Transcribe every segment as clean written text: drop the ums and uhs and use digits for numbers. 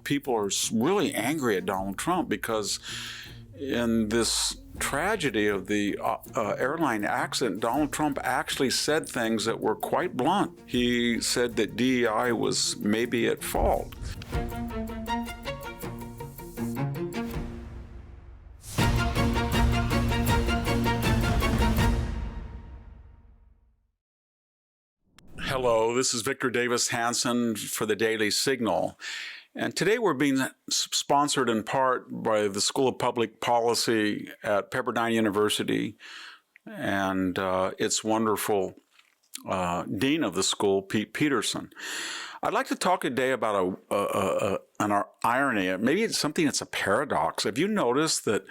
people are really angry at Donald Trump because in this tragedy of the airline accident, Donald Trump actually said things that were quite blunt. He said that DEI was maybe at fault. Hello, this is Victor Davis Hanson for the Daily Signal. And today we're being sponsored in part by the School of Public Policy at Pepperdine University and its wonderful dean of the school, Pete Peterson. I'd like to talk today about an irony. Maybe it's something that's a paradox. Have you noticed that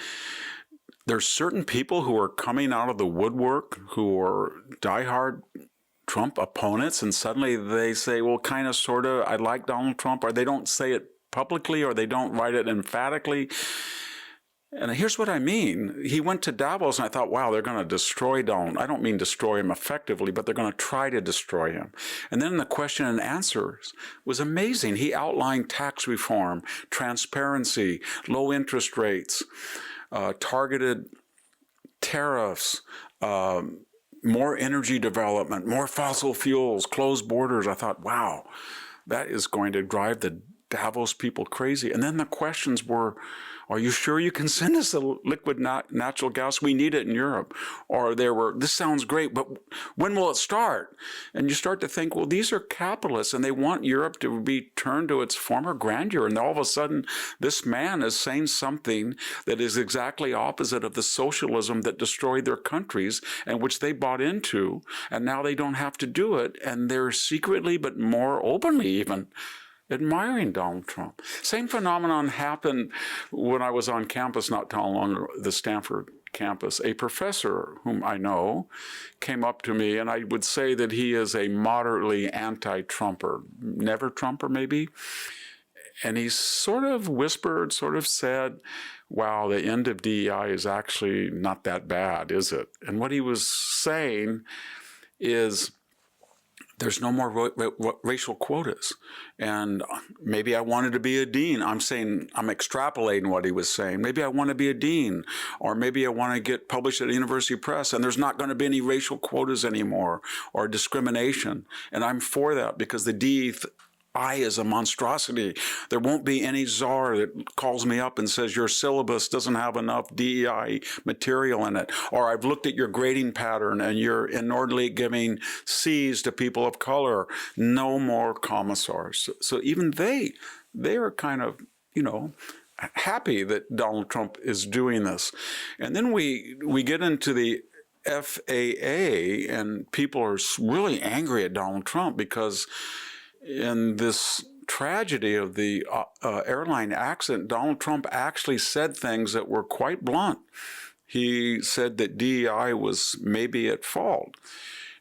there's certain people who are coming out of the woodwork who are diehard Trump opponents, and suddenly they say, well, kind of, sort of, I like Donald Trump, or they don't say it publicly, or they don't write it emphatically. And here's what I mean. He went to Davos, and I thought, wow, they're going to destroy Donald. I don't mean destroy him effectively, but they're going to try to destroy him. And then the question and answers was amazing. He outlined tax reform, transparency, low interest rates, targeted tariffs, more energy development, more fossil fuels, closed borders. I thought, wow, that is going to drive the Davos people crazy. And then the questions were, are you sure you can send us the liquid natural gas? We need it in Europe. Or there were, this sounds great, but when will it start? And you start to think, well, these are capitalists and they want Europe to be turned to its former grandeur. And all of a sudden, this man is saying something that is exactly opposite of the socialism that destroyed their countries and which they bought into. And now they don't have to do it. And they're secretly, but more openly even, admiring Donald Trump. Same phenomenon happened when I was on campus not too long ago, the Stanford campus. A professor whom I know came up to me, and I would say that he is a moderately anti-Trumper, never Trumper maybe. And he sort of whispered, sort of said, wow, the end of DEI is actually not that bad, is it? And what he was saying is, there's no more racial quotas. And maybe I wanted to be a dean. I'm extrapolating what he was saying. Maybe I want to be a dean, or maybe I want to get published at a university press, and there's not going to be any racial quotas anymore or discrimination. And I'm for that because the DEI is a monstrosity. There won't be any czar that calls me up and says your syllabus doesn't have enough DEI material in it, or I've looked at your grading pattern and you're inordinately giving C's to people of color. No more commissars. So even they are kind of, happy that Donald Trump is doing this. And then we get into the FAA, and people are really angry at Donald Trump because in this tragedy of the airline accident, Donald Trump actually said things that were quite blunt. He said that DEI was maybe at fault.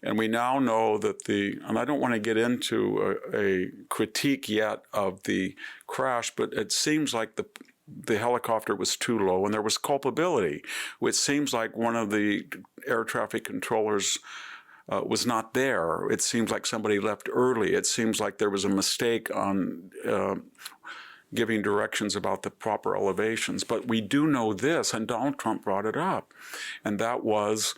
And we now know that and I don't want to get into a critique yet of the crash, but it seems like the helicopter was too low and there was culpability, which seems like one of the air traffic controllers was not there. It seems like somebody left early. It seems like there was a mistake on giving directions about the proper elevations. But we do know this, and Donald Trump brought it up, and that was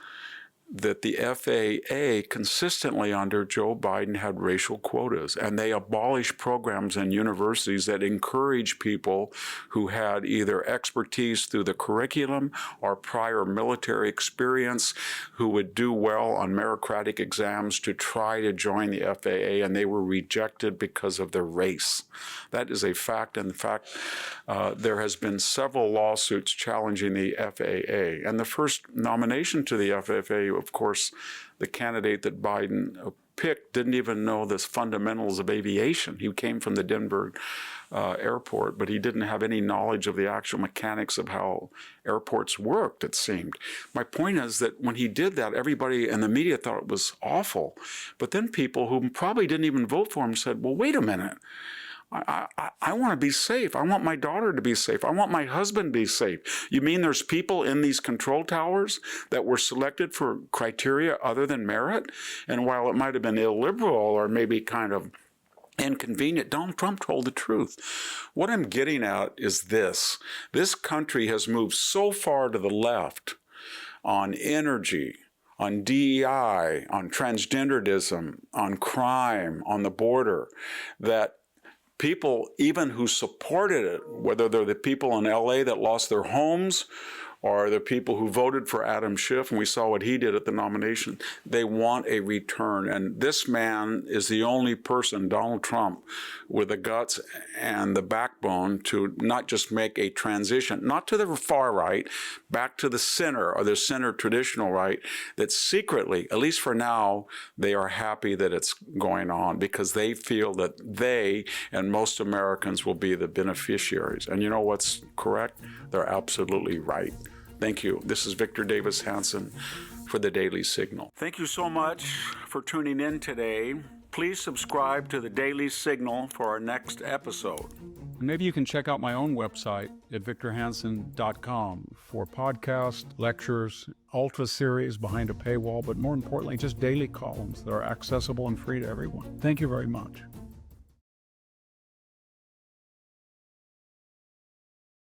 that the FAA consistently under Joe Biden had racial quotas, and they abolished programs in universities that encourage people who had either expertise through the curriculum or prior military experience who would do well on meritocratic exams to try to join the FAA, and they were rejected because of their race. That is a fact. In fact, there has been several lawsuits challenging the FAA, and the first nomination to the FAA, of course, the candidate that Biden picked didn't even know the fundamentals of aviation. He came from the Denver airport, but he didn't have any knowledge of the actual mechanics of how airports worked, it seemed. My point is that when he did that, everybody in the media thought it was awful. But then people who probably didn't even vote for him said, well, wait a minute. I want to be safe. I want my daughter to be safe. I want my husband to be safe. You mean there's people in these control towers that were selected for criteria other than merit? And while it might have been illiberal or maybe kind of inconvenient. Donald Trump told the truth. What I'm getting at is this. This country has moved so far to the left on energy, on DEI, on transgenderism, on crime, on the border, that people, even who supported it, whether they're the people in LA that lost their homes or the people who voted for Adam Schiff, and we saw what he did at the nomination, they want a return. And this man is the only person, Donald Trump, with the guts and the backbone to not just make a transition, not to the far right, back to the center or the center traditional right, that secretly, at least for now, they are happy that it's going on because they feel that they and most Americans will be the beneficiaries. And you know what's correct? They're absolutely right. Thank you. This is Victor Davis Hanson for the Daily Signal. Thank you so much for tuning in today. Please subscribe to the Daily Signal for our next episode. Maybe you can check out my own website at victorhanson.com for podcasts, lectures, ultra series behind a paywall, but more importantly, just daily columns that are accessible and free to everyone. Thank you very much.